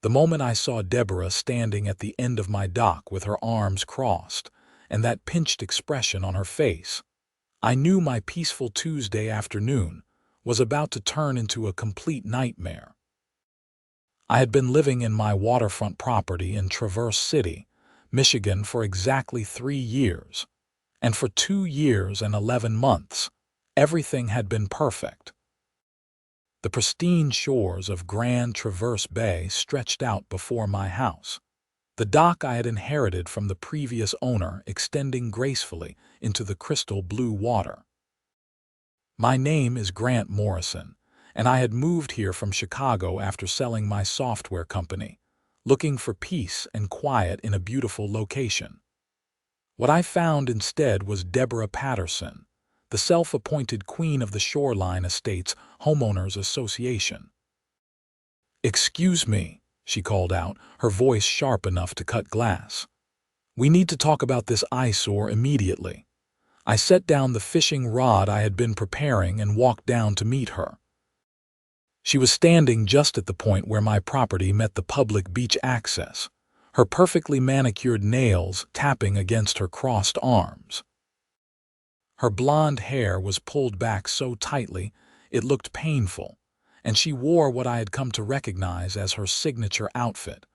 The moment I saw Deborah standing at the end of my dock with her arms crossed and that pinched expression on her face, I knew my peaceful Tuesday afternoon was about to turn into a complete nightmare. I had been living in my waterfront property in Traverse City, Michigan for exactly 3 years, and for 2 years and 11 months, everything had been perfect. The pristine shores of Grand Traverse Bay stretched out before my house, the dock I had inherited from the previous owner extending gracefully into the crystal blue water. My name is Grant Morrison, and I had moved here from Chicago after selling my software company, looking for peace and quiet in a beautiful location. What I found instead was Deborah Patterson, the self-appointed queen of the Shoreline Estates Homeowners Association. "Excuse me," she called out, her voice sharp enough to cut glass. "We need to talk about this eyesore immediately." I set down the fishing rod I had been preparing and walked down to meet her. She was standing just at the point where my property met the public beach access, her perfectly manicured nails tapping against her crossed arms. Her blonde hair was pulled back so tightly it looked painful, and she wore what I had come to recognize as her signature outfit,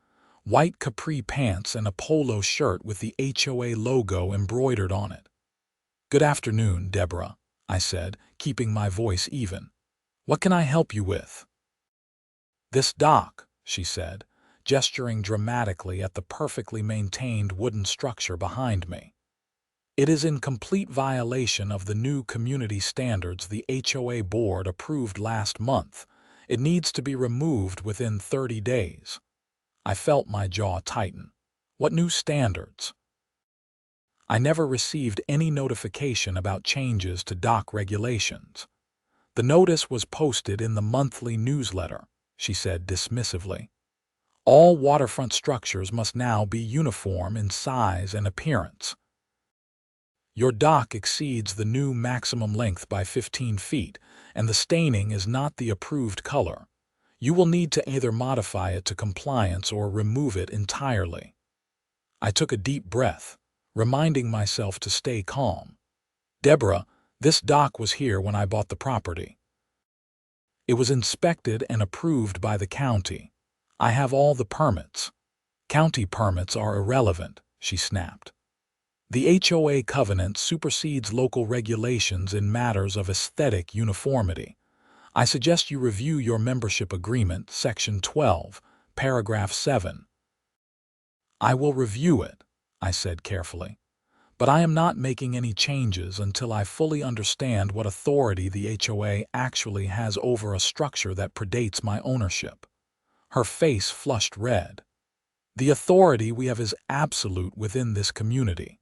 white capri pants and a polo shirt with the HOA logo embroidered on it. "Good afternoon, Deborah," I said, keeping my voice even. "What can I help you with?" "This dock," she said, gesturing dramatically at the perfectly maintained wooden structure behind me. "It is in complete violation of the new community standards the HOA board approved last month. It needs to be removed within 30 days. I felt my jaw tighten. What new standards? I never received any notification about changes to dock regulations. The notice was posted in the monthly newsletter, she said dismissively. All waterfront structures must now be uniform in size and appearance. Your dock exceeds the new maximum length by 15 feet, and the staining is not the approved color. You will need to either modify it to compliance or remove it entirely." I took a deep breath, reminding myself to stay calm. "Deborah, this dock was here when I bought the property. It was inspected and approved by the county. I have all the permits." "County permits are irrelevant," she snapped. "The HOA covenant supersedes local regulations in matters of aesthetic uniformity. I suggest you review your membership agreement, Section 12, Paragraph 7. "I will review it," I said carefully, "but I am not making any changes until I fully understand what authority the HOA actually has over a structure that predates my ownership." Her face flushed red. "The authority we have is absolute within this community.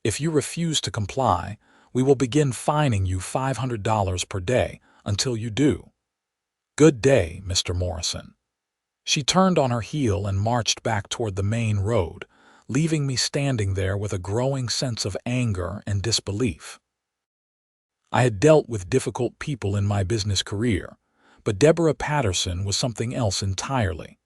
If you refuse to comply, we will begin fining you $500 per day until you do. Good day, Mr. Morrison." She turned on her heel and marched back toward the main road, leaving me standing there with a growing sense of anger and disbelief. I had dealt with difficult people in my business career, but Deborah Patterson was something else entirely.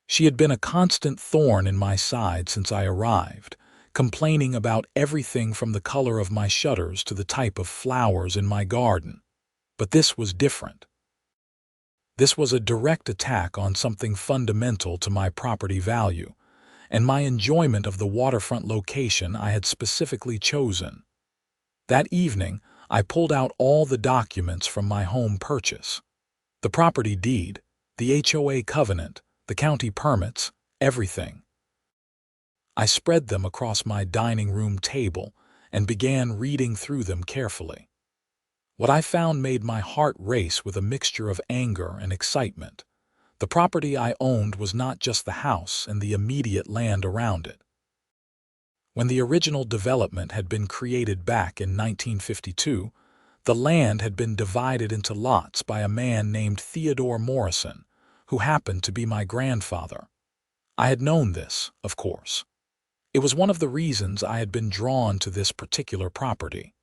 She had been a constant thorn in my side since I arrived, complaining about everything from the color of my shutters to the type of flowers in my garden. But this was different. This was a direct attack on something fundamental to my property value, and my enjoyment of the waterfront location I had specifically chosen. That evening, I pulled out all the documents from my home purchase. The property deed, the HOA covenant, the county permits, everything. I spread them across my dining room table and began reading through them carefully. What I found made my heart race with a mixture of anger and excitement. The property I owned was not just the house and the immediate land around it. When the original development had been created back in 1952, the land had been divided into lots by a man named Theodore Morrison, who happened to be my grandfather. I had known this, of course. It was one of the reasons I had been drawn to this particular property.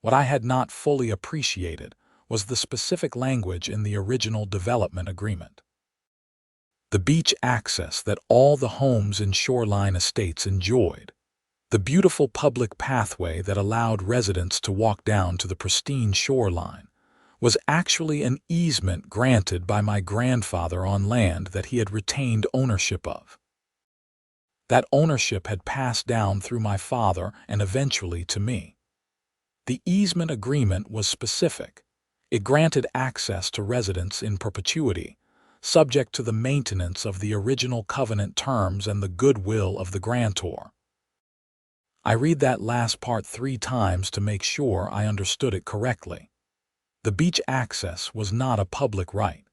What I had not fully appreciated was the specific language in the original development agreement. the beach access that all the homes in shoreline estates enjoyed, the beautiful public pathway that allowed residents to walk down to the pristine shoreline, was actually an easement granted by my grandfather on land that he had retained ownership of. That ownership had passed down through my father and eventually to me. The easement agreement was specific. It granted access to residents in perpetuity, subject to the maintenance of the original covenant terms and the goodwill of the grantor. I read that last part 3 times to make sure I understood it correctly. The beach access was not a public right.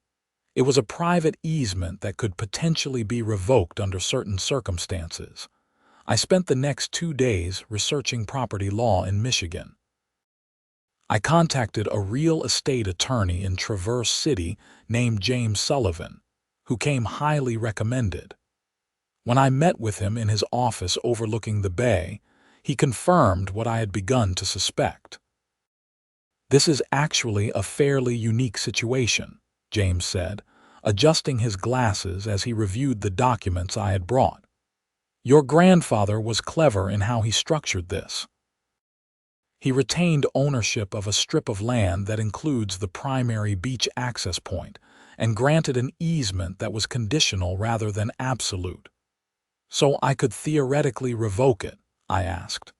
It was a private easement that could potentially be revoked under certain circumstances. I spent the next 2 days researching property law in Michigan. I contacted a real estate attorney in Traverse City named James Sullivan, who came highly recommended. When I met with him in his office overlooking the bay, he confirmed what I had begun to suspect. "This is actually a fairly unique situation," James said, adjusting his glasses as he reviewed the documents I had brought. "Your grandfather was clever in how he structured this. He retained ownership of a strip of land that includes the primary beach access point and granted an easement that was conditional rather than absolute. So I could theoretically revoke it?" I asked.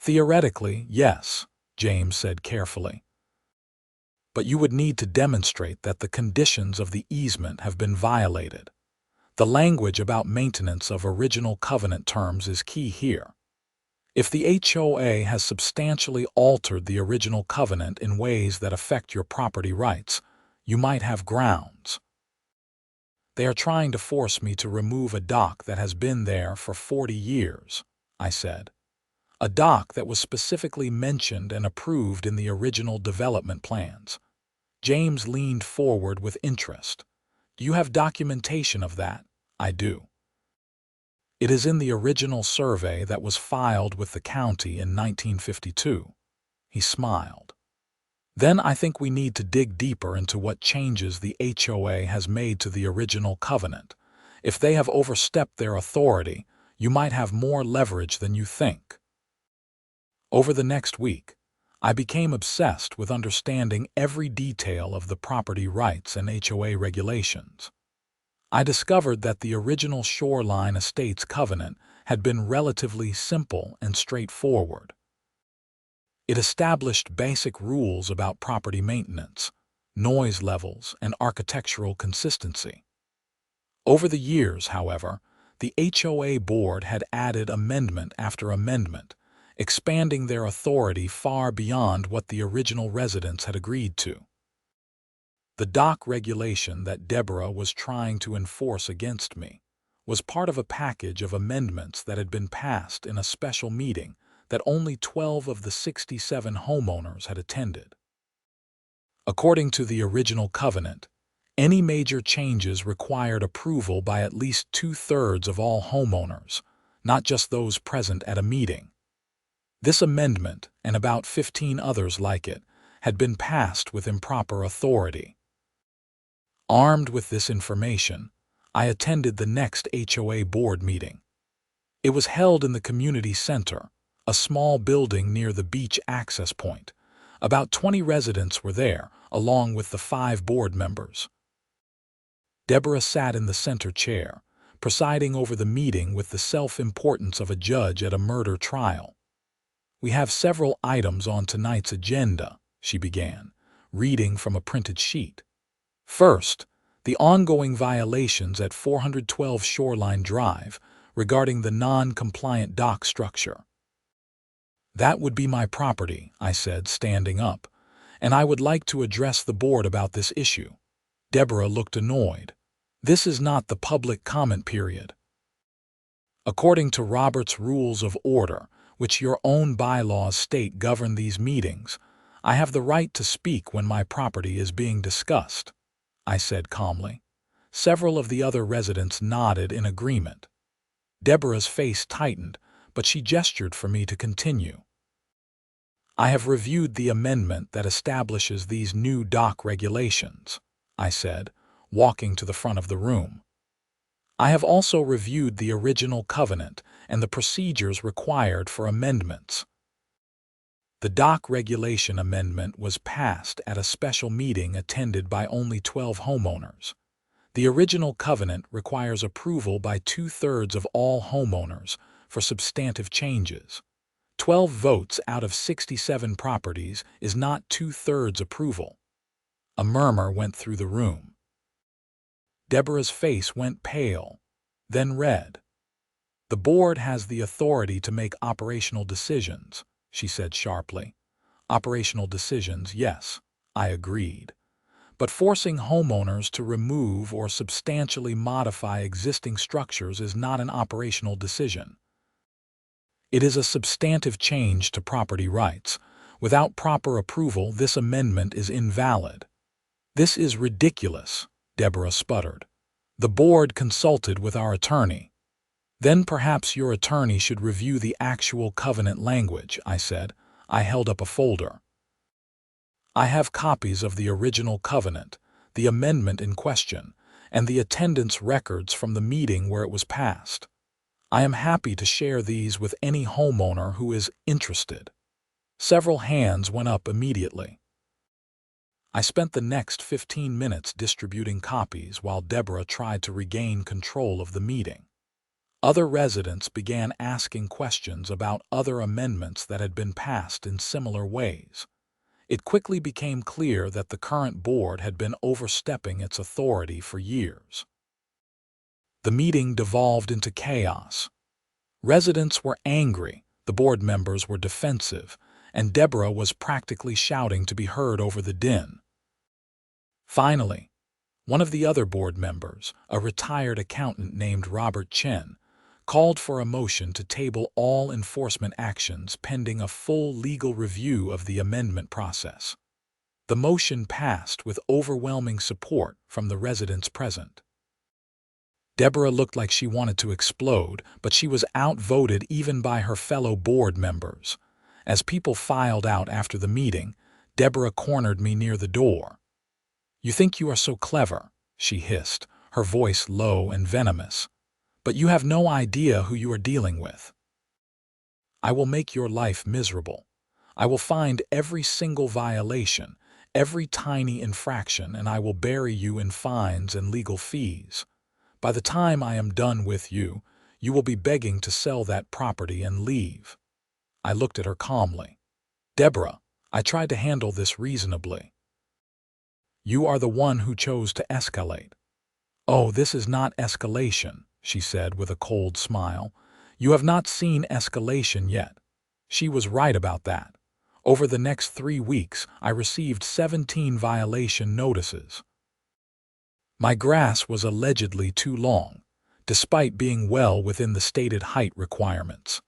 "Theoretically, yes," James said carefully. "But you would need to demonstrate that the conditions of the easement have been violated. The language about maintenance of original covenant terms is key here. If the HOA has substantially altered the original covenant in ways that affect your property rights, you might have grounds." "They are trying to force me to remove a dock that has been there for 40 years, I said. "A dock that was specifically mentioned and approved in the original development plans." James leaned forward with interest. "Do you have documentation of that?" "I do. It is in the original survey that was filed with the county in 1952. He smiled. "Then I think we need to dig deeper into what changes the HOA has made to the original covenant. If they have overstepped their authority, you might have more leverage than you think." Over the next week, I became obsessed with understanding every detail of the property rights and HOA regulations. I discovered that the original Shoreline Estates covenant had been relatively simple and straightforward. It established basic rules about property maintenance, noise levels, and architectural consistency. Over the years, however, the HOA board had added amendment after amendment, expanding their authority far beyond what the original residents had agreed to. The dock regulation that Deborah was trying to enforce against me was part of a package of amendments that had been passed in a special meeting that only 12 of the 67 homeowners had attended. According to the original covenant, any major changes required approval by at least 2/3 of all homeowners, not just those present at a meeting. This amendment, and about 15 others like it, had been passed with improper authority. Armed with this information, I attended the next HOA board meeting. It was held in the community center, a small building near the beach access point. About 20 residents were there, along with the 5 board members. Deborah sat in the center chair, presiding over the meeting with the self-importance of a judge at a murder trial. "We have several items on tonight's agenda," she began, reading from a printed sheet. "First, the ongoing violations at 412 Shoreline Drive regarding the non-compliant dock structure." "That would be my property," I said, standing up, "and I would like to address the board about this issue." Deborah looked annoyed. "This is not the public comment period. According to Robert's Rules of Order, which your own bylaws state govern these meetings, I have the right to speak when my property is being discussed," I said calmly. Several of the other residents nodded in agreement. Deborah's face tightened, but she gestured for me to continue. "I have reviewed the amendment that establishes these new dock regulations," I said, walking to the front of the room. I have also reviewed the original covenant and the procedures required for amendments. The dock regulation amendment was passed at a special meeting attended by only 12 homeowners. The original covenant requires approval by 2/3 of all homeowners for substantive changes. 12 votes out of 67 properties is not 2/3 approval. A murmur went through the room. Deborah's face went pale, then red. "The board has the authority to make operational decisions," she said sharply. "Operational decisions, yes," I agreed. "But forcing homeowners to remove or substantially modify existing structures is not an operational decision. It is a substantive change to property rights. Without proper approval, this amendment is invalid." "This is ridiculous," Deborah sputtered. "The board consulted with our attorney." "Then perhaps your attorney should review the actual covenant language," I said. I held up a folder. "I have copies of the original covenant, the amendment in question, and the attendance records from the meeting where it was passed. I am happy to share these with any homeowner who is interested." Several hands went up immediately. I spent the next 15 minutes distributing copies while Deborah tried to regain control of the meeting. Other residents began asking questions about other amendments that had been passed in similar ways. It quickly became clear that the current board had been overstepping its authority for years. The meeting devolved into chaos. Residents were angry, the board members were defensive, and Deborah was practically shouting to be heard over the din. Finally, one of the other board members, a retired accountant named Robert Chen, called for a motion to table all enforcement actions pending a full legal review of the amendment process. The motion passed with overwhelming support from the residents present. Deborah looked like she wanted to explode, but she was outvoted even by her fellow board members. As people filed out after the meeting, Deborah cornered me near the door. "You think you are so clever," she hissed, her voice low and venomous. "But you have no idea who you are dealing with. I will make your life miserable. I will find every single violation, every tiny infraction, and I will bury you in fines and legal fees. By the time I am done with you, you will be begging to sell that property and leave." I looked at her calmly. "Deborah, I tried to handle this reasonably. You are the one who chose to escalate." "Oh, this is not escalation," she said with a cold smile. "You have not seen escalation yet." She was right about that. Over the next 3 weeks, I received 17 violation notices. My grass was allegedly too long, despite being well within the stated height requirements.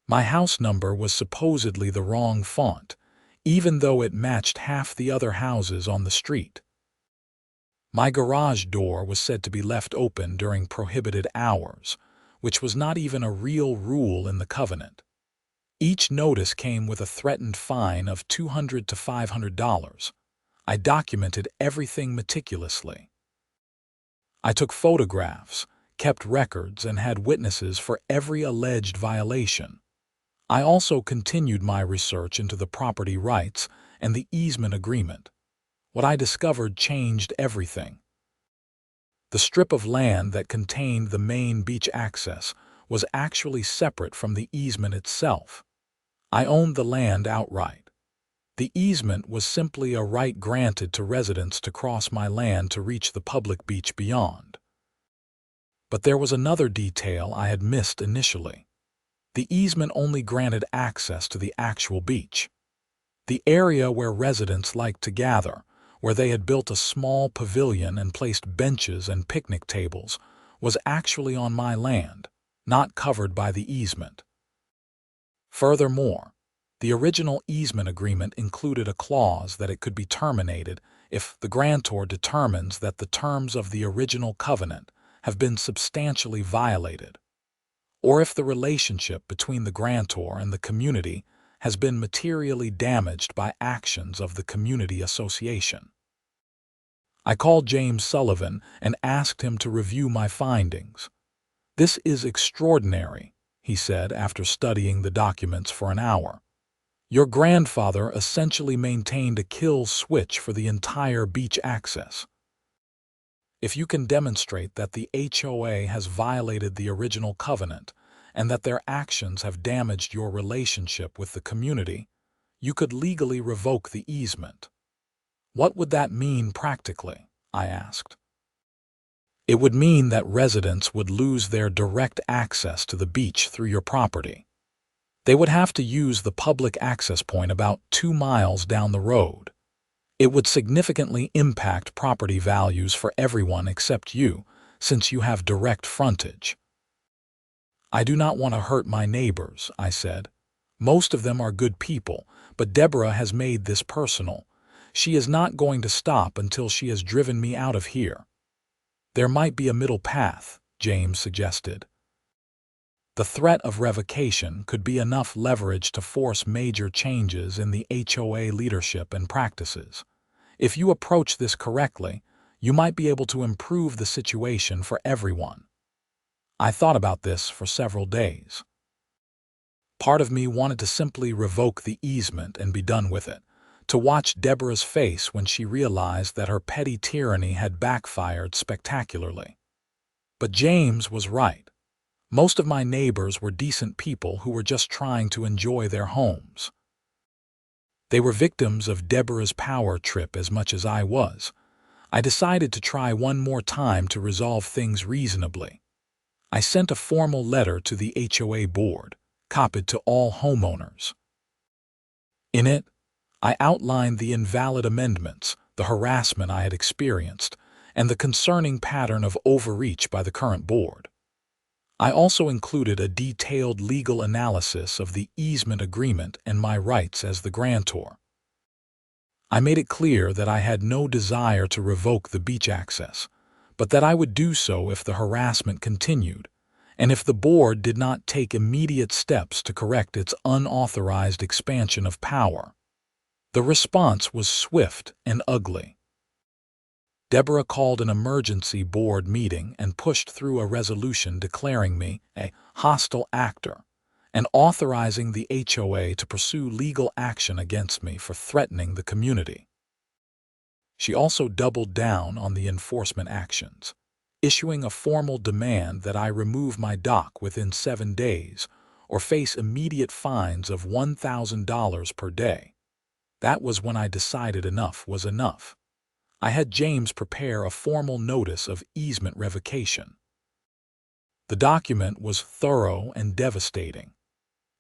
My house number was supposedly the wrong font, even though it matched half the other houses on the street. My garage door was said to be left open during prohibited hours, which was not even a real rule in the covenant. Each notice came with a threatened fine of $200 to $500. I documented everything meticulously. I took photographs, kept records, and had witnesses for every alleged violation. I also continued my research into the property rights and the easement agreement. What I discovered changed everything. The strip of land that contained the main beach access was actually separate from the easement itself. I owned the land outright. The easement was simply a right granted to residents to cross my land to reach the public beach beyond. But there was another detail I had missed initially. The easement only granted access to the actual beach. The area where residents liked to gather, where they had built a small pavilion and placed benches and picnic tables, was actually on my land, not covered by the easement. Furthermore, the original easement agreement included a clause that it could be terminated if the grantor determines that the terms of the original covenant have been substantially violated, or if the relationship between the grantor and the community has been materially damaged by actions of the community association. I called James Sullivan and asked him to review my findings. "This is extraordinary," he said after studying the documents for an hour. "Your grandfather essentially maintained a kill switch for the entire beach access. If you can demonstrate that the HOA has violated the original covenant and that their actions have damaged your relationship with the community, you could legally revoke the easement." "What would that mean practically?" I asked. "It would mean that residents would lose their direct access to the beach through your property. They would have to use the public access point about 2 miles down the road. It would significantly impact property values for everyone except you, since you have direct frontage." "I do not want to hurt my neighbors," I said. "Most of them are good people, but Deborah has made this personal. She is not going to stop until she has driven me out of here." "There might be a middle path," James suggested. "The threat of revocation could be enough leverage to force major changes in the HOA leadership and practices. If you approach this correctly, you might be able to improve the situation for everyone." I thought about this for several days. Part of me wanted to simply revoke the easement and be done with it, to watch Deborah's face when she realized that her petty tyranny had backfired spectacularly. But James was right. Most of my neighbors were decent people who were just trying to enjoy their homes. They were victims of Deborah's power trip as much as I was. I decided to try one more time to resolve things reasonably. I sent a formal letter to the HOA board, copied to all homeowners. In it, I outlined the invalid amendments, the harassment I had experienced, and the concerning pattern of overreach by the current board. I also included a detailed legal analysis of the easement agreement and my rights as the grantor. I made it clear that I had no desire to revoke the beach access, but that I would do so if the harassment continued, and if the board did not take immediate steps to correct its unauthorized expansion of power. The response was swift and ugly. Deborah called an emergency board meeting and pushed through a resolution declaring me a hostile actor and authorizing the HOA to pursue legal action against me for threatening the community. She also doubled down on the enforcement actions, issuing a formal demand that I remove my dock within 7 days or face immediate fines of $1,000 per day. That was when I decided enough was enough. I had James prepare a formal notice of easement revocation. The document was thorough and devastating.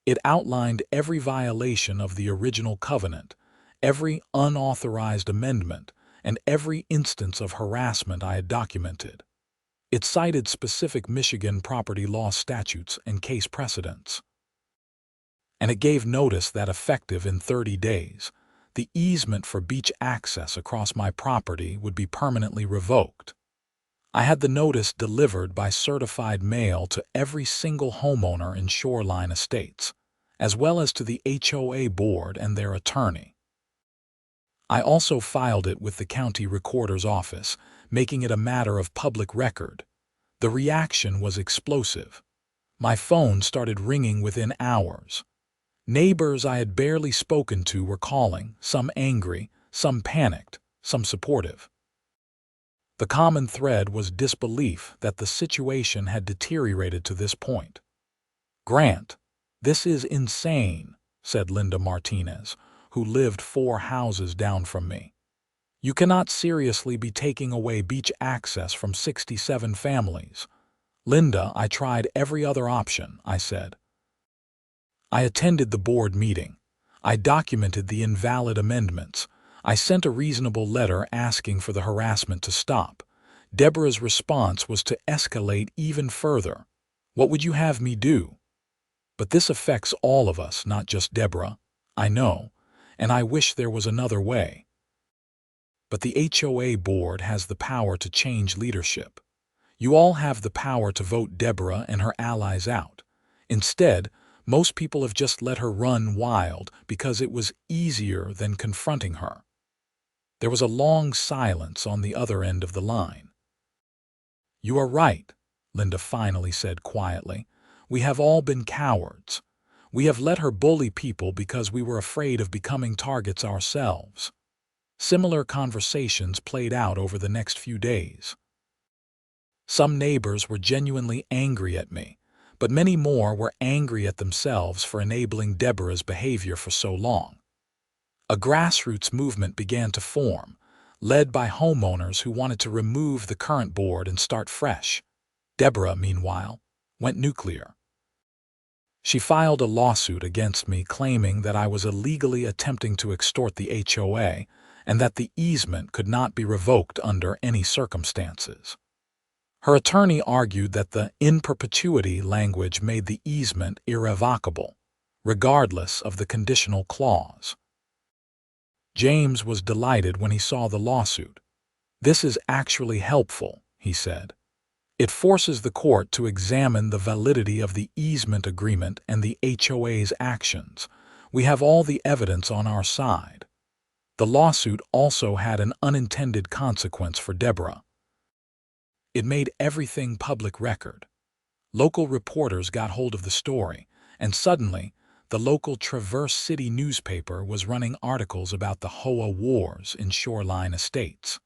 It outlined every violation of the original covenant, every unauthorized amendment, and every instance of harassment I had documented. It cited specific Michigan property law statutes and case precedents. And it gave notice that effective in 30 days, the easement for beach access across my property would be permanently revoked. I had the notice delivered by certified mail to every single homeowner in Shoreline Estates, as well as to the HOA board and their attorney. I also filed it with the county recorder's office, making it a matter of public record. The reaction was explosive. My phone started ringing within hours. Neighbors I had barely spoken to were calling, some angry, some panicked, some supportive. The common thread was disbelief that the situation had deteriorated to this point. "Grant, this is insane," said Linda Martinez, who lived 4 houses down from me. "You cannot seriously be taking away beach access from 67 families." "Linda, I tried every other option," I said. I attended the board meeting. I documented the invalid amendments. I sent a reasonable letter asking for the harassment to stop. Deborah's response was to escalate even further. "What would you have me do?" "But this affects all of us, not just Deborah. I know, and I wish there was another way. But the HOA board has the power to change leadership. You all have the power to vote Deborah and her allies out. Instead, most people have just let her run wild because it was easier than confronting her." There was a long silence on the other end of the line. "You are right," Linda finally said quietly. "We have all been cowards. We have let her bully people because we were afraid of becoming targets ourselves." Similar conversations played out over the next few days. Some neighbors were genuinely angry at me, but many more were angry at themselves for enabling Deborah's behavior for so long. A grassroots movement began to form, led by homeowners who wanted to remove the current board and start fresh. Deborah, meanwhile, went nuclear. She filed a lawsuit against me claiming that I was illegally attempting to extort the HOA and that the easement could not be revoked under any circumstances. Her attorney argued that the in perpetuity language made the easement irrevocable, regardless of the conditional clause. James was delighted when he saw the lawsuit. "This is actually helpful," he said. "It forces the court to examine the validity of the easement agreement and the HOA's actions. We have all the evidence on our side." The lawsuit also had an unintended consequence for Deborah. It made everything public record. Local reporters got hold of the story, and suddenly, the local Traverse City newspaper was running articles about the HOA wars in shoreline estates.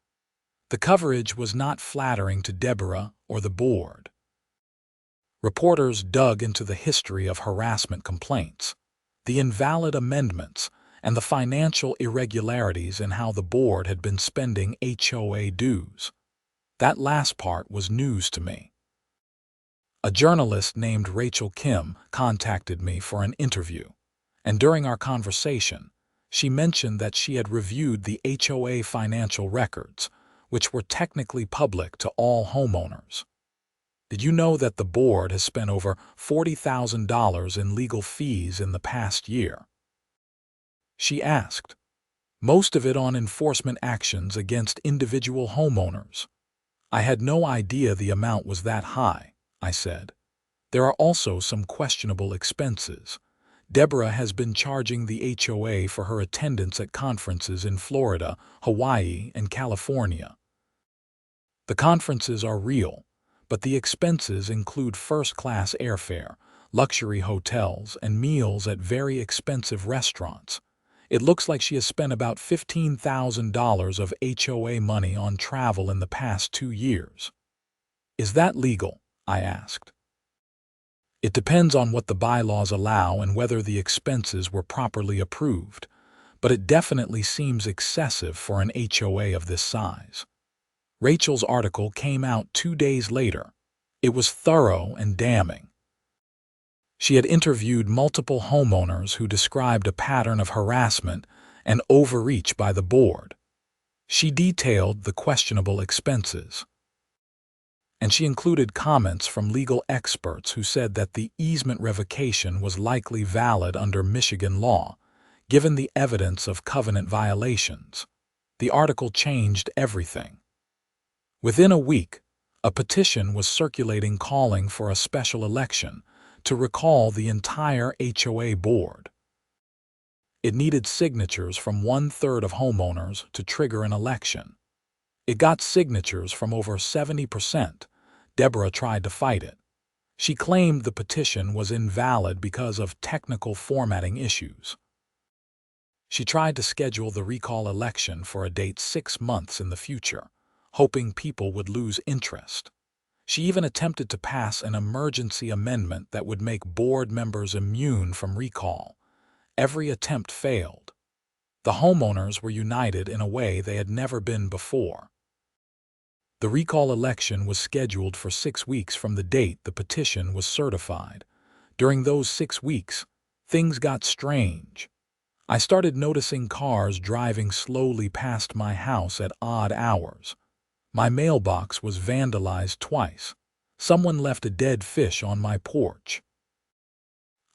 The coverage was not flattering to Deborah or the board. Reporters dug into the history of harassment complaints, the invalid amendments, and the financial irregularities in how the board had been spending HOA dues. That last part was news to me. A journalist named Rachel Kim contacted me for an interview, and during our conversation, she mentioned that she had reviewed the HOA financial records, which were technically public to all homeowners. "Did you know that the board has spent over $40,000 in legal fees in the past year?" she asked. "Most of it on enforcement actions against individual homeowners." "I had no idea the amount was that high," I said. "There are also some questionable expenses. Deborah has been charging the HOA for her attendance at conferences in Florida, Hawaii, and California. The conferences are real, but the expenses include first-class airfare, luxury hotels, and meals at very expensive restaurants. It looks like she has spent about $15,000 of HOA money on travel in the past 2 years. Is that legal?" I asked. "It depends on what the bylaws allow and whether the expenses were properly approved, but it definitely seems excessive for an HOA of this size." Rachel's article came out 2 days later. It was thorough and damning. She had interviewed multiple homeowners who described a pattern of harassment and overreach by the board. She detailed the questionable expenses. And she included comments from legal experts who said that the easement revocation was likely valid under Michigan law, given the evidence of covenant violations. The article changed everything. Within a week, a petition was circulating calling for a special election to recall the entire HOA board. It needed signatures from 1/3 of homeowners to trigger an election. It got signatures from over 70%. Deborah tried to fight it. She claimed the petition was invalid because of technical formatting issues. She tried to schedule the recall election for a date 6 months in the future, hoping people would lose interest. She even attempted to pass an emergency amendment that would make board members immune from recall. Every attempt failed. The homeowners were united in a way they had never been before. The recall election was scheduled for 6 weeks from the date the petition was certified. During those 6 weeks, things got strange. I started noticing cars driving slowly past my house at odd hours. My mailbox was vandalized twice. Someone left a dead fish on my porch.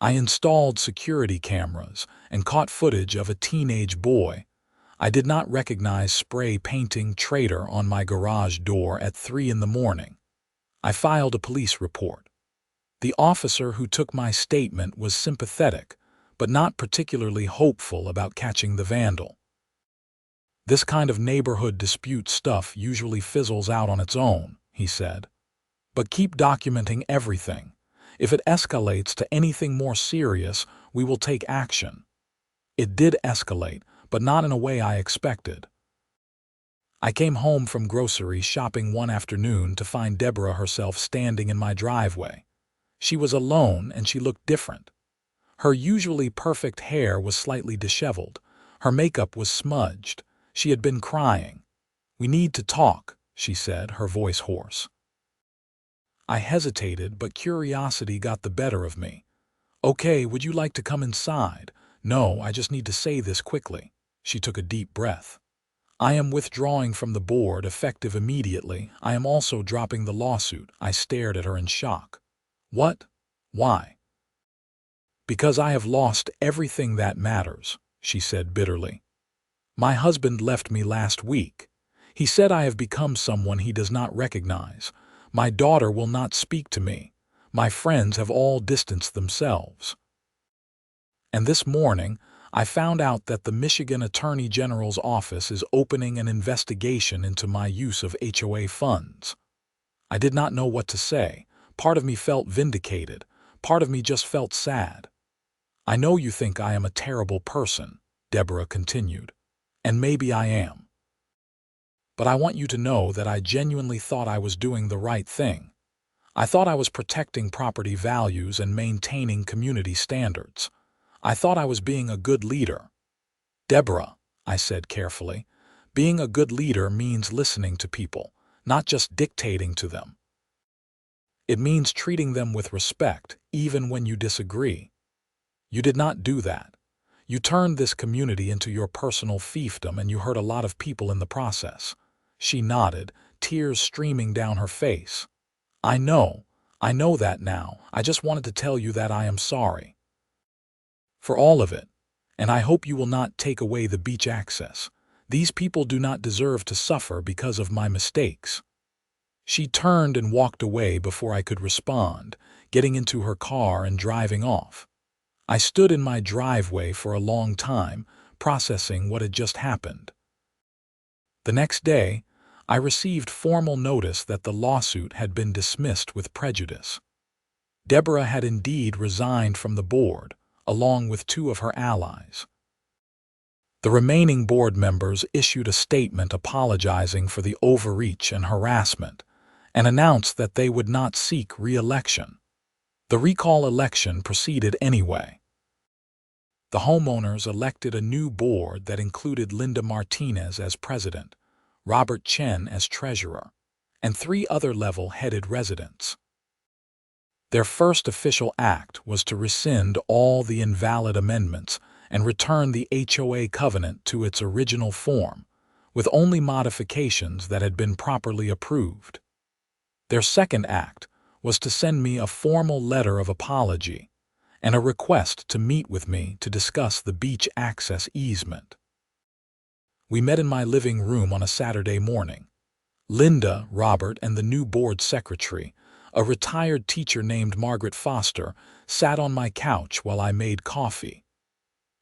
I installed security cameras and caught footage of a teenage boy. I did not recognize spray painting traitor on my garage door at 3 in the morning. I filed a police report. The officer who took my statement was sympathetic, but not particularly hopeful about catching the vandal. "This kind of neighborhood dispute stuff usually fizzles out on its own," he said. "But keep documenting everything. If it escalates to anything more serious, we will take action." It did escalate, but not in a way I expected. I came home from grocery shopping one afternoon to find Deborah herself standing in my driveway. She was alone and she looked different. Her usually perfect hair was slightly disheveled. Her makeup was smudged. She had been crying. "We need to talk," she said, her voice hoarse. I hesitated, but curiosity got the better of me. "Okay, would you like to come inside?" "No, I just need to say this quickly." She took a deep breath. "I am withdrawing from the board, effective immediately. I am also dropping the lawsuit." I stared at her in shock. "What? Why?" "Because I have lost everything that matters," she said bitterly. "My husband left me last week. He said I have become someone he does not recognize. My daughter will not speak to me. My friends have all distanced themselves. And this morning, I found out that the Michigan Attorney General's office is opening an investigation into my use of HOA funds." I did not know what to say. Part of me felt vindicated. Part of me just felt sad. "I know you think I am a terrible person," Deborah continued, "and maybe I am. But I want you to know that I genuinely thought I was doing the right thing. I thought I was protecting property values and maintaining community standards. I thought I was being a good leader." "Deborah," I said carefully, "being a good leader means listening to people, not just dictating to them. It means treating them with respect, even when you disagree. You did not do that. You turned this community into your personal fiefdom, and you hurt a lot of people in the process." She nodded, tears streaming down her face. I know that now. I just wanted to tell you that I am sorry for all of it, and I hope you will not take away the beach access. These people do not deserve to suffer because of my mistakes." She turned and walked away before I could respond, getting into her car and driving off. I stood in my driveway for a long time, processing what had just happened. The next day, I received formal notice that the lawsuit had been dismissed with prejudice. Deborah had indeed resigned from the board, along with 2 of her allies. The remaining board members issued a statement apologizing for the overreach and harassment, and announced that they would not seek re-election. The recall election proceeded anyway. The homeowners elected a new board that included Linda Martinez as president, Robert Chen as treasurer, and 3 other level-headed residents. Their first official act was to rescind all the invalid amendments and return the HOA covenant to its original form, with only modifications that had been properly approved. Their second act was to send me a formal letter of apology and a request to meet with me to discuss the beach access easement. We met in my living room on a Saturday morning. Linda, Robert, and the new board secretary, a retired teacher named Margaret Foster, sat on my couch while I made coffee.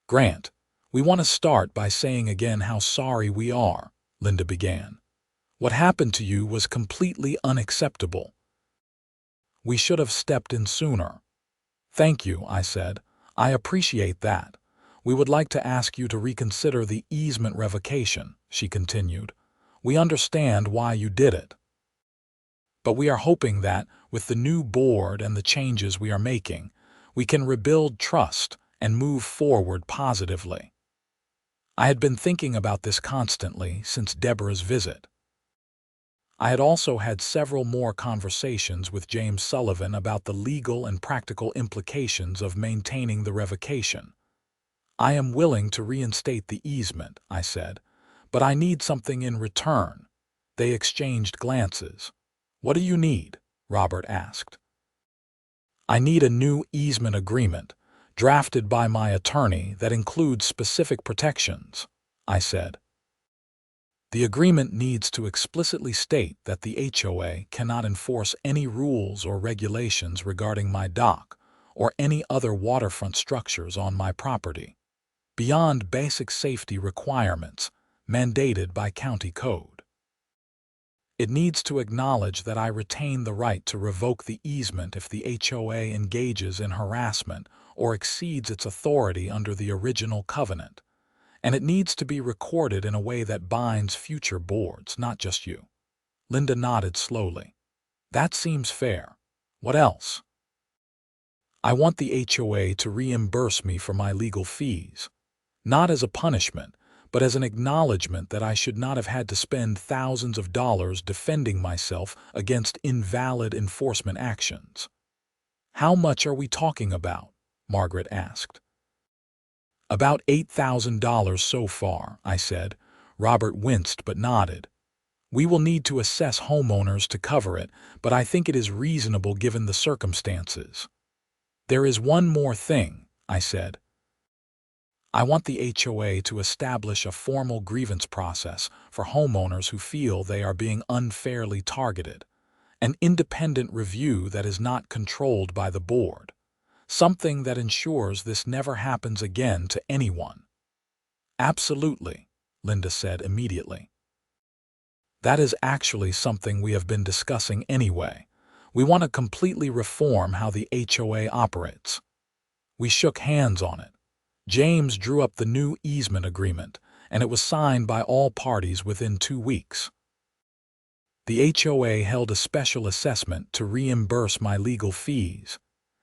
"Grant, we want to start by saying again how sorry we are," Linda began. "What happened to you was completely unacceptable. We should have stepped in sooner." "Thank you," I said. "I appreciate that. We would like to ask you to reconsider the easement revocation," she continued. "We understand why you did it. But we are hoping that, with the new board and the changes we are making, we can rebuild trust and move forward positively." I had been thinking about this constantly since Deborah's visit. I had also had several more conversations with James Sullivan about the legal and practical implications of maintaining the revocation. "I am willing to reinstate the easement," I said, "but I need something in return." They exchanged glances. "What do you need?" Robert asked. "I need a new easement agreement, drafted by my attorney, that includes specific protections," I said. "The agreement needs to explicitly state that the HOA cannot enforce any rules or regulations regarding my dock or any other waterfront structures on my property, beyond basic safety requirements, mandated by county code. It needs to acknowledge that I retain the right to revoke the easement if the HOA engages in harassment or exceeds its authority under the original covenant, and it needs to be recorded in a way that binds future boards, not just you. Linda nodded slowly. That seems fair. What else? I want the HOA to reimburse me for my legal fees, not as a punishment, but as an acknowledgement that I should not have had to spend thousands of dollars defending myself against invalid enforcement actions. How much are we talking about? Margaret asked. About $8,000 so far, I said. Robert winced but nodded. We will need to assess homeowners to cover it, but I think it is reasonable given the circumstances. There is one more thing, I said. I want the HOA to establish a formal grievance process for homeowners who feel they are being unfairly targeted, an independent review that is not controlled by the board, something that ensures this never happens again to anyone. Absolutely, Linda said immediately. That is actually something we have been discussing anyway. We want to completely reform how the HOA operates. We shook hands on it. James drew up the new easement agreement, and it was signed by all parties within 2 weeks. The HOA held a special assessment to reimburse my legal fees,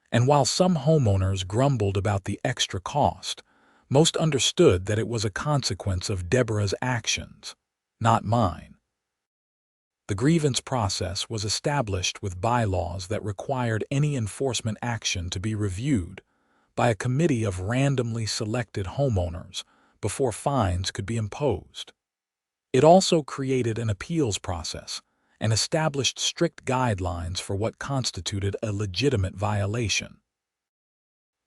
and while some homeowners grumbled about the extra cost, most understood that it was a consequence of Deborah's actions, not mine. The grievance process was established with bylaws that required any enforcement action to be reviewed by a committee of randomly selected homeowners before fines could be imposed. It also created an appeals process and established strict guidelines for what constituted a legitimate violation.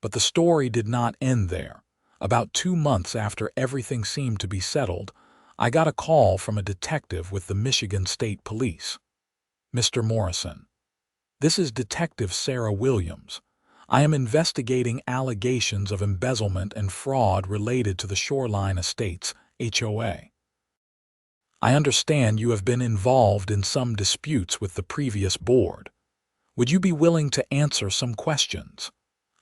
But the story did not end there. About 2 months after everything seemed to be settled, I got a call from a detective with the Michigan State Police. Mr. Morrison, this is Detective Sarah Williams. I am investigating allegations of embezzlement and fraud related to the Shoreline Estates, HOA. I understand you have been involved in some disputes with the previous board. Would you be willing to answer some questions?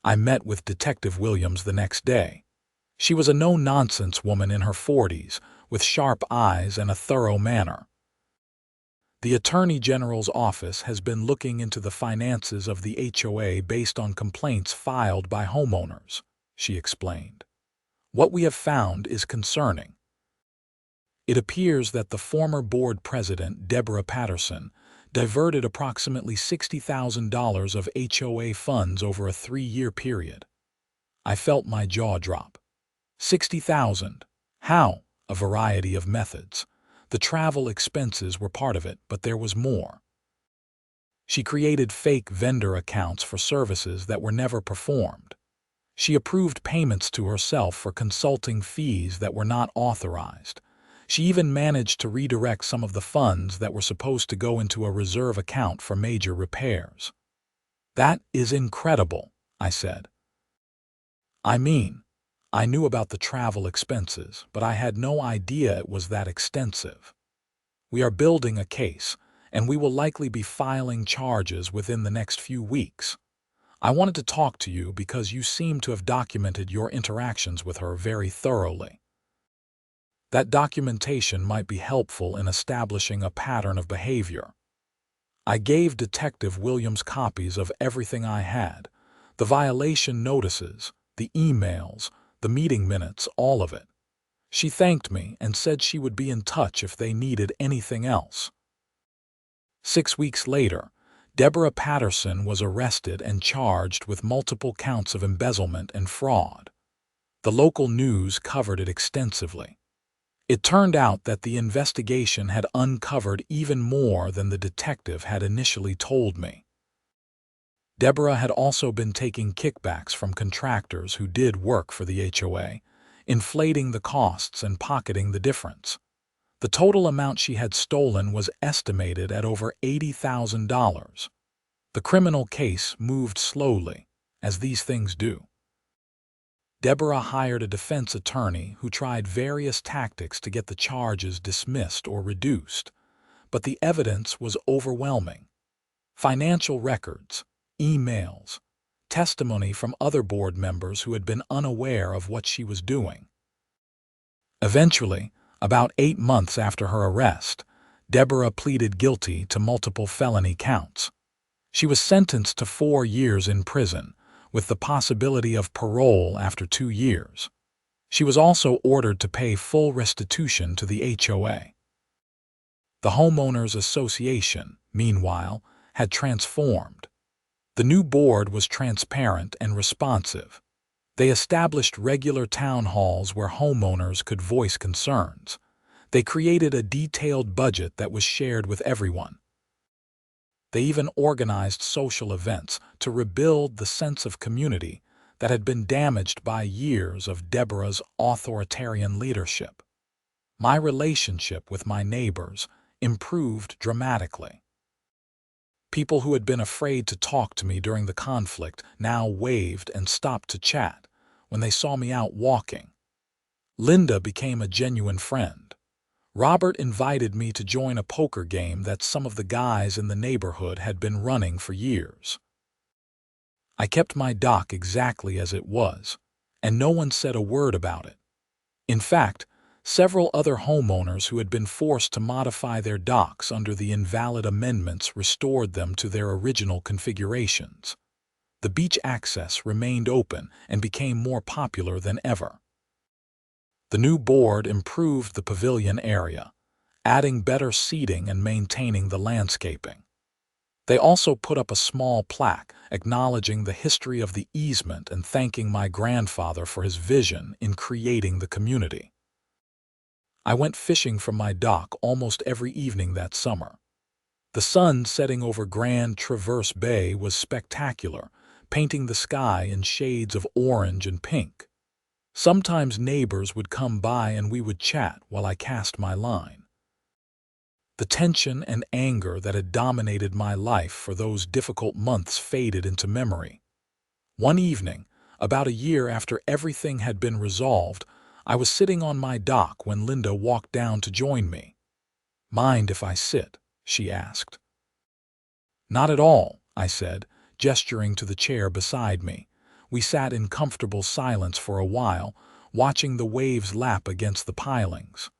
I met with Detective Williams the next day. She was a no-nonsense woman in her 40s, with sharp eyes and a thorough manner. The Attorney General's office has been looking into the finances of the HOA based on complaints filed by homeowners, she explained. What we have found is concerning. It appears that the former board president, Deborah Patterson, diverted approximately $60,000 of HOA funds over a 3-year period. I felt my jaw drop. $60,000. How? A variety of methods. The travel expenses were part of it, but there was more. She created fake vendor accounts for services that were never performed. She approved payments to herself for consulting fees that were not authorized. She even managed to redirect some of the funds that were supposed to go into a reserve account for major repairs. That is incredible, I said. I mean, I knew about the travel expenses, but I had no idea it was that extensive. We are building a case, and we will likely be filing charges within the next few weeks. I wanted to talk to you because you seem to have documented your interactions with her very thoroughly. That documentation might be helpful in establishing a pattern of behavior. I gave Detective Williams copies of everything I had, the violation notices, the emails, the meeting minutes, all of it. She thanked me and said she would be in touch if they needed anything else. 6 weeks later, Deborah Patterson was arrested and charged with multiple counts of embezzlement and fraud. The local news covered it extensively. It turned out that the investigation had uncovered even more than the detective had initially told me. Deborah had also been taking kickbacks from contractors who did work for the HOA, inflating the costs and pocketing the difference. The total amount she had stolen was estimated at over $80,000. The criminal case moved slowly, as these things do. Deborah hired a defense attorney who tried various tactics to get the charges dismissed or reduced, but the evidence was overwhelming. Financial records, emails, testimony from other board members who had been unaware of what she was doing. Eventually, about 8 months after her arrest, Deborah pleaded guilty to multiple felony counts. She was sentenced to 4 years in prison, with the possibility of parole after 2 years. She was also ordered to pay full restitution to the HOA. The homeowners association, meanwhile, had transformed. The new board was transparent and responsive. They established regular town halls where homeowners could voice concerns. They created a detailed budget that was shared with everyone. They even organized social events to rebuild the sense of community that had been damaged by years of Deborah's authoritarian leadership. My relationship with my neighbors improved dramatically. People who had been afraid to talk to me during the conflict now waved and stopped to chat when they saw me out walking. Linda became a genuine friend. Robert invited me to join a poker game that some of the guys in the neighborhood had been running for years. I kept my dock exactly as it was, and no one said a word about it. In fact, several other homeowners who had been forced to modify their docks under the invalid amendments restored them to their original configurations. The beach access remained open and became more popular than ever. The new board improved the pavilion area, adding better seating and maintaining the landscaping. They also put up a small plaque acknowledging the history of the easement and thanking my grandfather for his vision in creating the community. I went fishing from my dock almost every evening that summer. The sun setting over Grand Traverse Bay was spectacular, painting the sky in shades of orange and pink. Sometimes neighbors would come by and we would chat while I cast my line. The tension and anger that had dominated my life for those difficult months faded into memory. One evening, about a year after everything had been resolved, I was sitting on my dock when Linda walked down to join me. "Mind if I sit?" she asked. "Not at all," I said, gesturing to the chair beside me. We sat in comfortable silence for a while, watching the waves lap against the pilings.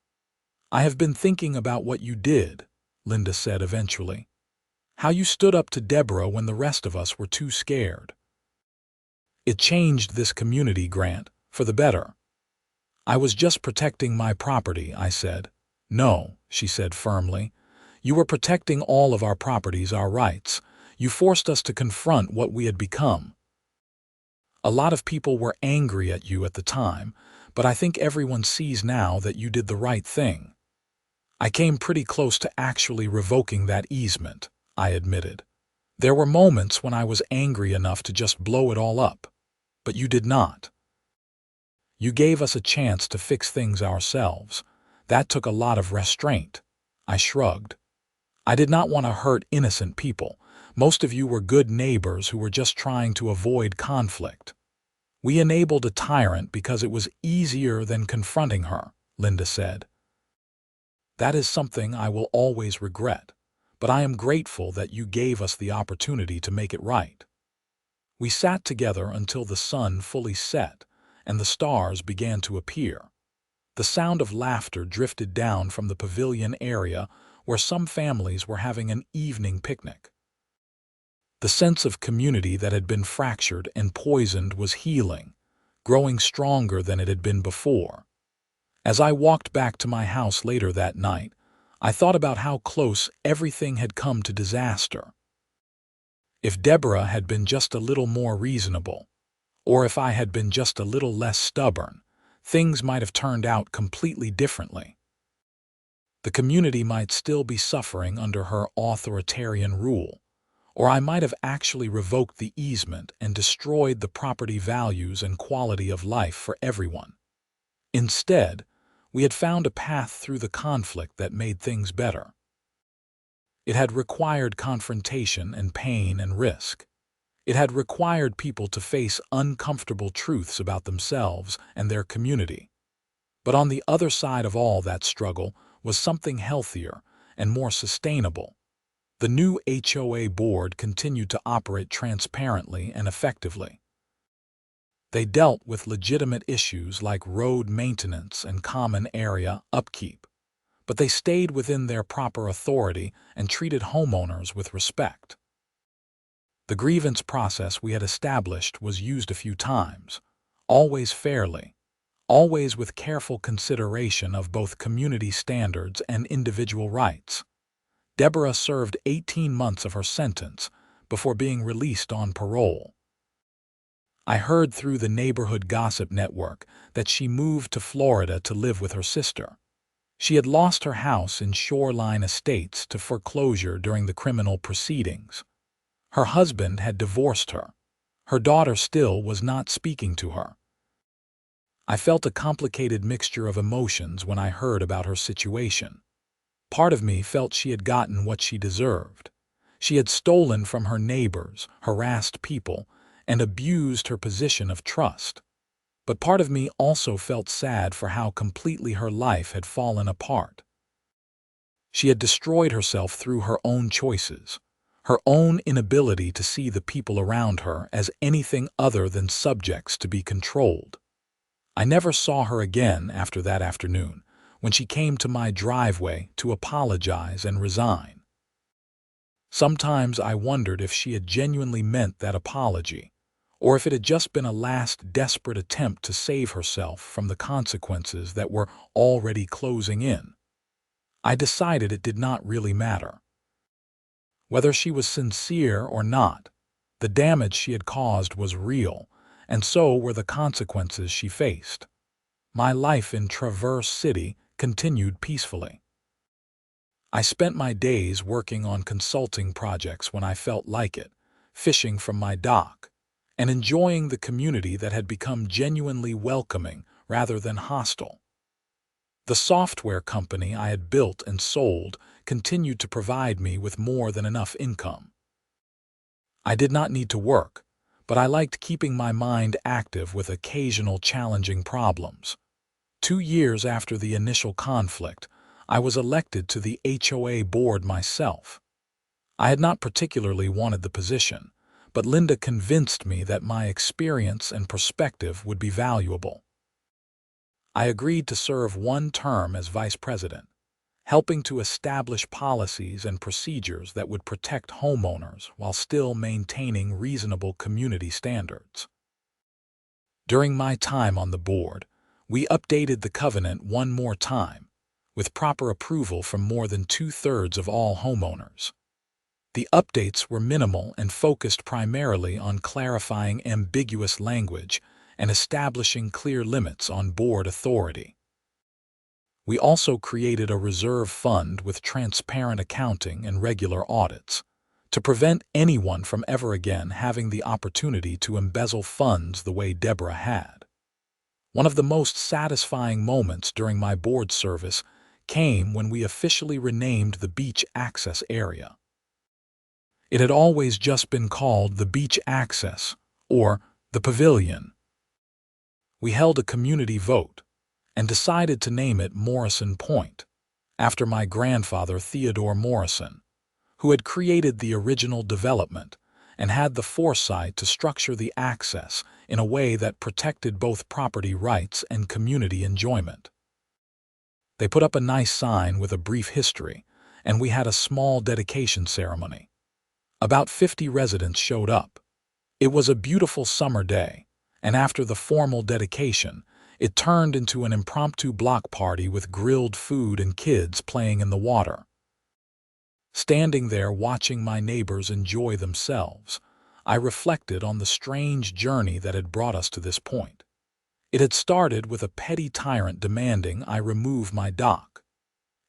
"I have been thinking about what you did," Linda said eventually. "How you stood up to Deborah when the rest of us were too scared. It changed this community, Grant, for the better." "I was just protecting my property," I said. "No," she said firmly. "You were protecting all of our properties, our rights. You forced us to confront what we had become. A lot of people were angry at you at the time, but I think everyone sees now that you did the right thing." "I came pretty close to actually revoking that easement," I admitted. "There were moments when I was angry enough to just blow it all up. But you did not. You gave us a chance to fix things ourselves. That took a lot of restraint." I shrugged. "I did not want to hurt innocent people. Most of you were good neighbors who were just trying to avoid conflict. We enabled a tyrant because it was easier than confronting her," Linda said. "That is something I will always regret, but I am grateful that you gave us the opportunity to make it right." We sat together until the sun fully set and the stars began to appear. The sound of laughter drifted down from the pavilion area where some families were having an evening picnic. The sense of community that had been fractured and poisoned was healing, growing stronger than it had been before. As I walked back to my house later that night, I thought about how close everything had come to disaster. If Deborah had been just a little more reasonable, or if I had been just a little less stubborn, things might have turned out completely differently. The community might still be suffering under her authoritarian rule, or I might have actually revoked the easement and destroyed the property values and quality of life for everyone. Instead, we had found a path through the conflict that made things better. It had required confrontation and pain and risk. It had required people to face uncomfortable truths about themselves and their community. But on the other side of all that struggle was something healthier and more sustainable. The new HOA board continued to operate transparently and effectively. They dealt with legitimate issues like road maintenance and common area upkeep, but they stayed within their proper authority and treated homeowners with respect. The grievance process we had established was used a few times, always fairly, always with careful consideration of both community standards and individual rights. Deborah served 18 months of her sentence before being released on parole. I heard through the neighborhood gossip network that she moved to Florida to live with her sister. She had lost her house in Shoreline Estates to foreclosure during the criminal proceedings. Her husband had divorced her. Her daughter still was not speaking to her. I felt a complicated mixture of emotions when I heard about her situation. Part of me felt she had gotten what she deserved. She had stolen from her neighbors, harassed people, and abused her position of trust. But part of me also felt sad for how completely her life had fallen apart. She had destroyed herself through her own choices, her own inability to see the people around her as anything other than subjects to be controlled. I never saw her again after that afternoon, when she came to my driveway to apologize and resign. Sometimes I wondered if she had genuinely meant that apology, or if it had just been a last desperate attempt to save herself from the consequences that were already closing in. I decided it did not really matter. Whether she was sincere or not, the damage she had caused was real, and so were the consequences she faced. My life in Traverse City continued peacefully. I spent my days working on consulting projects when I felt like it, fishing from my dock, and enjoying the community that had become genuinely welcoming rather than hostile. The software company I had built and sold continued to provide me with more than enough income. I did not need to work, but I liked keeping my mind active with occasional challenging problems. 2 years after the initial conflict, I was elected to the HOA board myself. I had not particularly wanted the position, but Linda convinced me that my experience and perspective would be valuable. I agreed to serve 1 term as vice president, helping to establish policies and procedures that would protect homeowners while still maintaining reasonable community standards. During my time on the board, we updated the covenant 1 more time, with proper approval from more than 2/3 of all homeowners. The updates were minimal and focused primarily on clarifying ambiguous language and establishing clear limits on board authority. We also created a reserve fund with transparent accounting and regular audits to prevent anyone from ever again having the opportunity to embezzle funds the way Deborah had. One of the most satisfying moments during my board service came when we officially renamed the beach access area. It had always just been called the Beach Access, or the Pavilion. We held a community vote and decided to name it Morrison Point, after my grandfather Theodore Morrison, who had created the original development and had the foresight to structure the access in a way that protected both property rights and community enjoyment. They put up a nice sign with a brief history, and we had a small dedication ceremony. About 50 residents showed up. It was a beautiful summer day, and after the formal dedication, it turned into an impromptu block party with grilled food and kids playing in the water. Standing there watching my neighbors enjoy themselves, I reflected on the strange journey that had brought us to this point. It had started with a petty tyrant demanding I remove my dock.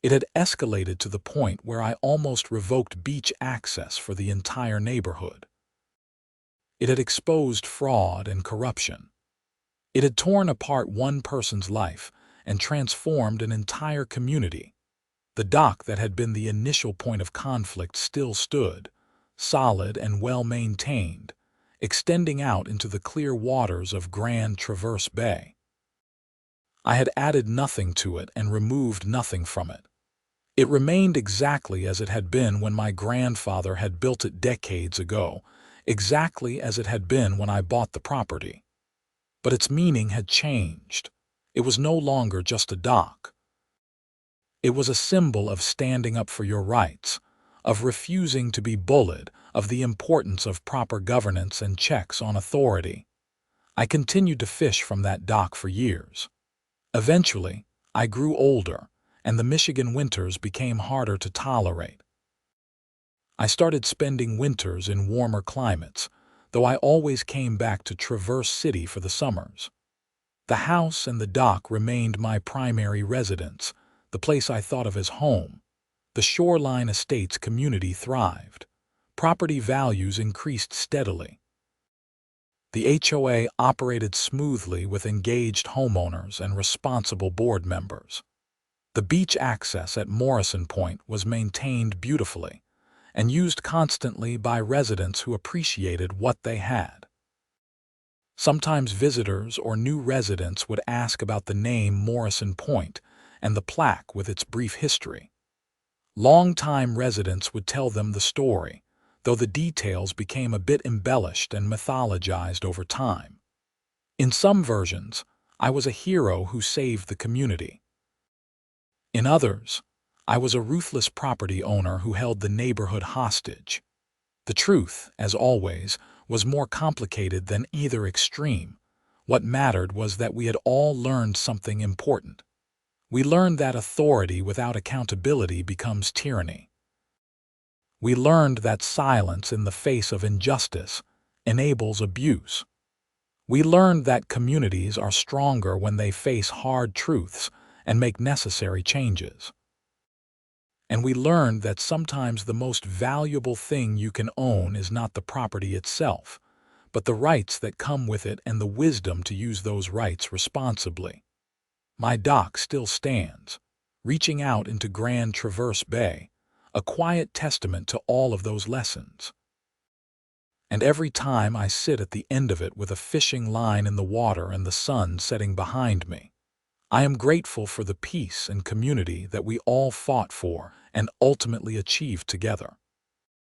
It had escalated to the point where I almost revoked beach access for the entire neighborhood. It had exposed fraud and corruption. It had torn apart one person's life and transformed an entire community. The dock that had been the initial point of conflict still stood, solid and well-maintained, extending out into the clear waters of Grand Traverse Bay. I had added nothing to it and removed nothing from it. It remained exactly as it had been when my grandfather had built it decades ago, exactly as it had been when I bought the property. But its meaning had changed. It was no longer just a dock. It was a symbol of standing up for your rights, of refusing to be bullied, of the importance of proper governance and checks on authority. I continued to fish from that dock for years. Eventually, I grew older, and the Michigan winters became harder to tolerate. I started spending winters in warmer climates, though I always came back to Traverse City for the summers. The house and the dock remained my primary residence, the place I thought of as home. The Shoreline Estates community thrived. Property values increased steadily. The HOA operated smoothly with engaged homeowners and responsible board members. The beach access at Morrison Point was maintained beautifully and used constantly by residents who appreciated what they had. Sometimes visitors or new residents would ask about the name Morrison Point and the plaque with its brief history. Long-time residents would tell them the story, though the details became a bit embellished and mythologized over time. In some versions, I was a hero who saved the community. In others, I was a ruthless property owner who held the neighborhood hostage. The truth, as always, was more complicated than either extreme. What mattered was that we had all learned something important. We learned that authority without accountability becomes tyranny. We learned that silence in the face of injustice enables abuse. We learned that communities are stronger when they face hard truths and make necessary changes. And we learned that sometimes the most valuable thing you can own is not the property itself, but the rights that come with it and the wisdom to use those rights responsibly. My dock still stands, reaching out into Grand Traverse Bay, a quiet testament to all of those lessons. And every time I sit at the end of it with a fishing line in the water and the sun setting behind me, I am grateful for the peace and community that we all fought for and ultimately achieved together.